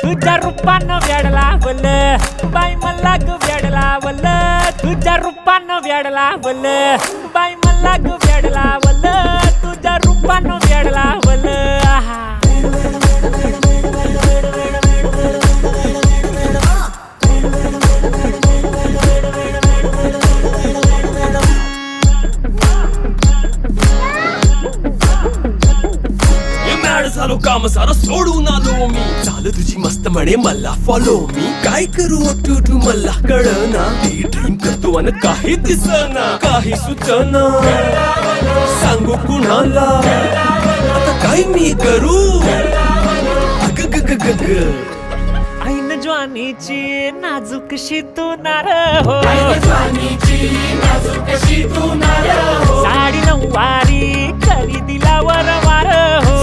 तुझ्या रूपानं वेड लावल बाई मला ग वेड लावल तुझ्या रूपानं वेड लावल बाई मला ग वेड लावल तुझ्या रूपानं वेड लावल आहा झालो काम सारं सोडून आलो मी चाल तुझी मस्त म्हणे मला फॉलो मी काय करू टू मला कळना ती ड्रीम करतो आणि काही दिसना काही सुचना सांगू कुणाला आता काय मी करू अग ग ग ग ग ऐन ज्वानीची नाजूकशी तू नार हो साडी नऊवारी करी दिला वरवार हो